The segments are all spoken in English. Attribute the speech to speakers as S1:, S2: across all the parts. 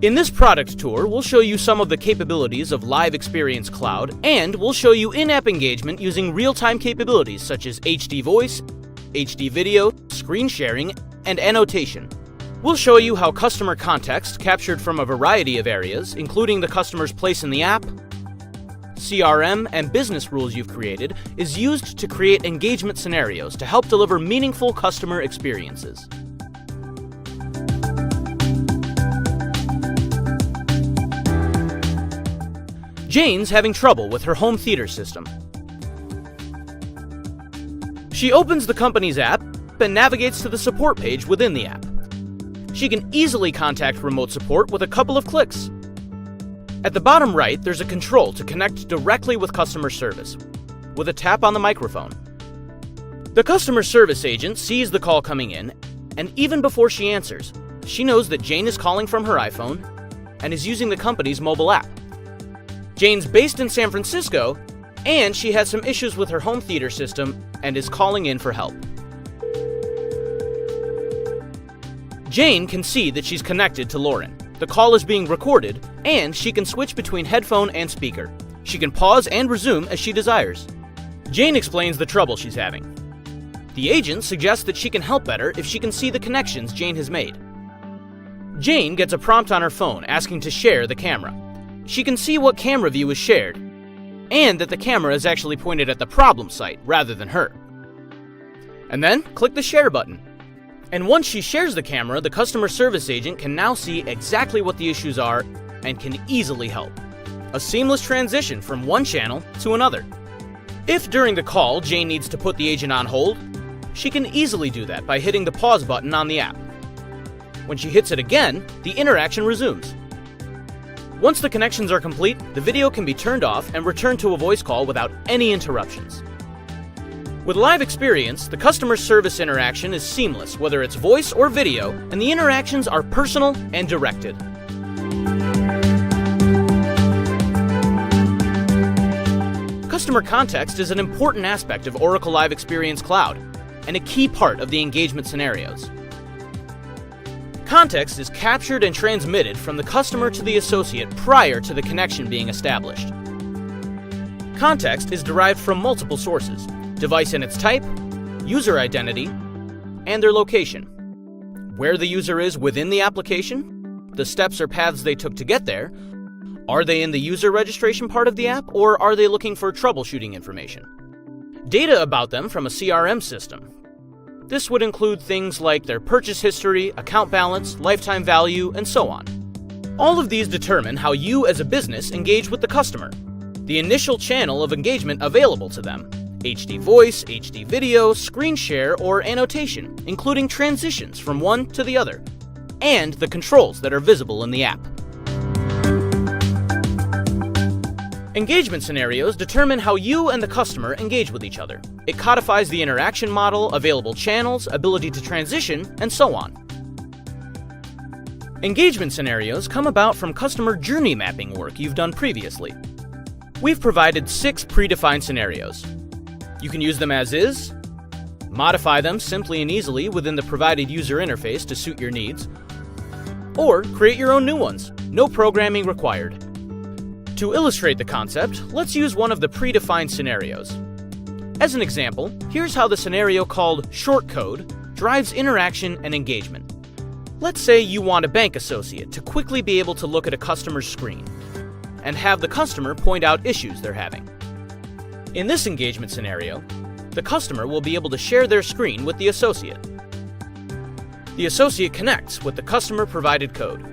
S1: In this product tour, we'll show you some of the capabilities of Live Experience Cloud, and we'll show you in-app engagement using real-time capabilities such as HD voice, HD video, screen sharing, and annotation. We'll show you how customer context, captured from a variety of areas, including the customer's place in the app, CRM, and business rules you've created, is used to create engagement scenarios to help deliver meaningful customer experiences. Jane's having trouble with her home theater system. She opens the company's app and navigates to the support page within the app. She can easily contact remote support with a couple of clicks. At the bottom right, there's a control to connect directly with customer service, with a tap on the microphone. The customer service agent sees the call coming in, and even before she answers, she knows that Jane is calling from her iPhone and is using the company's mobile app. Jane's based in San Francisco, and she has some issues with her home theater system and is calling in for help. Jane can see that she's connected to Lauren. The call is being recorded, and she can switch between headphone and speaker. She can pause and resume as she desires. Jane explains the trouble she's having. The agent suggests that she can help better if she can see the connections Jane has made. Jane gets a prompt on her phone asking to share the camera. She can see what camera view is shared, and that the camera is actually pointed at the problem site rather than her. And then, click the share button. And once she shares the camera, the customer service agent can now see exactly what the issues are and can easily help. A seamless transition from one channel to another. If during the call Jane needs to put the agent on hold, she can easily do that by hitting the pause button on the app. When she hits it again, the interaction resumes. Once the connections are complete, the video can be turned off and returned to a voice call without any interruptions. With Live Experience, the customer service interaction is seamless, whether it's voice or video, and the interactions are personal and directed. Customer context is an important aspect of Oracle Live Experience Cloud, and a key part of the engagement scenarios. Context is captured and transmitted from the customer to the associate prior to the connection being established. Context is derived from multiple sources: device and its type, user identity, and their location. Where the user is within the application, the steps or paths they took to get there, are they in the user registration part of the app, or are they looking for troubleshooting information? Data about them from a CRM system. This would include things like their purchase history, account balance, lifetime value, and so on. All of these determine how you as a business engage with the customer. The initial channel of engagement available to them: HD voice, HD video, screen share, or annotation, including transitions from one to the other, and the controls that are visible in the app. Engagement scenarios determine how you and the customer engage with each other. It codifies the interaction model, available channels, ability to transition, and so on. Engagement scenarios come about from customer journey mapping work you've done previously. We've provided 6 predefined scenarios. You can use them as is, modify them simply and easily within the provided user interface to suit your needs, or create your own new ones, no programming required. To illustrate the concept, let's use one of the predefined scenarios. As an example, here's how the scenario called short code drives interaction and engagement. Let's say you want a bank associate to quickly be able to look at a customer's screen and have the customer point out issues they're having. In this engagement scenario, the customer will be able to share their screen with the associate. The associate connects with the customer-provided code.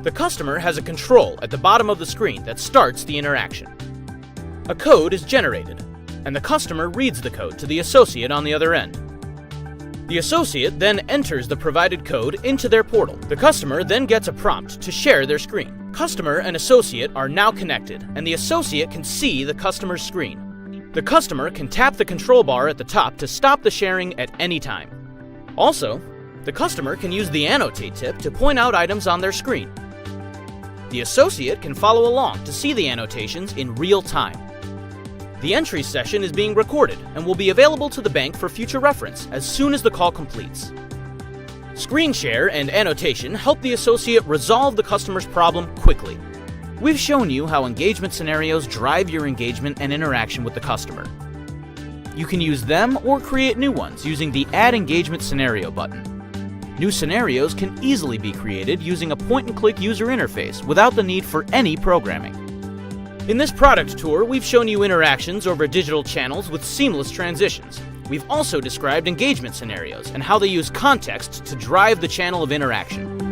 S1: The customer has a control at the bottom of the screen that starts the interaction. A code is generated, and the customer reads the code to the associate on the other end. The associate then enters the provided code into their portal. The customer then gets a prompt to share their screen. Customer and associate are now connected, and the associate can see the customer's screen. The customer can tap the control bar at the top to stop the sharing at any time. Also, the customer can use the annotate tip to point out items on their screen. The associate can follow along to see the annotations in real time. The entry session is being recorded and will be available to the bank for future reference as soon as the call completes. Screen share and annotation help the associate resolve the customer's problem quickly. We've shown you how engagement scenarios drive your engagement and interaction with the customer. You can use them or create new ones using the Add Engagement Scenario button. New scenarios can easily be created using a point-and-click user interface without the need for any programming. In this product tour, we've shown you interactions over digital channels with seamless transitions. We've also described engagement scenarios and how they use context to drive the channel of interaction.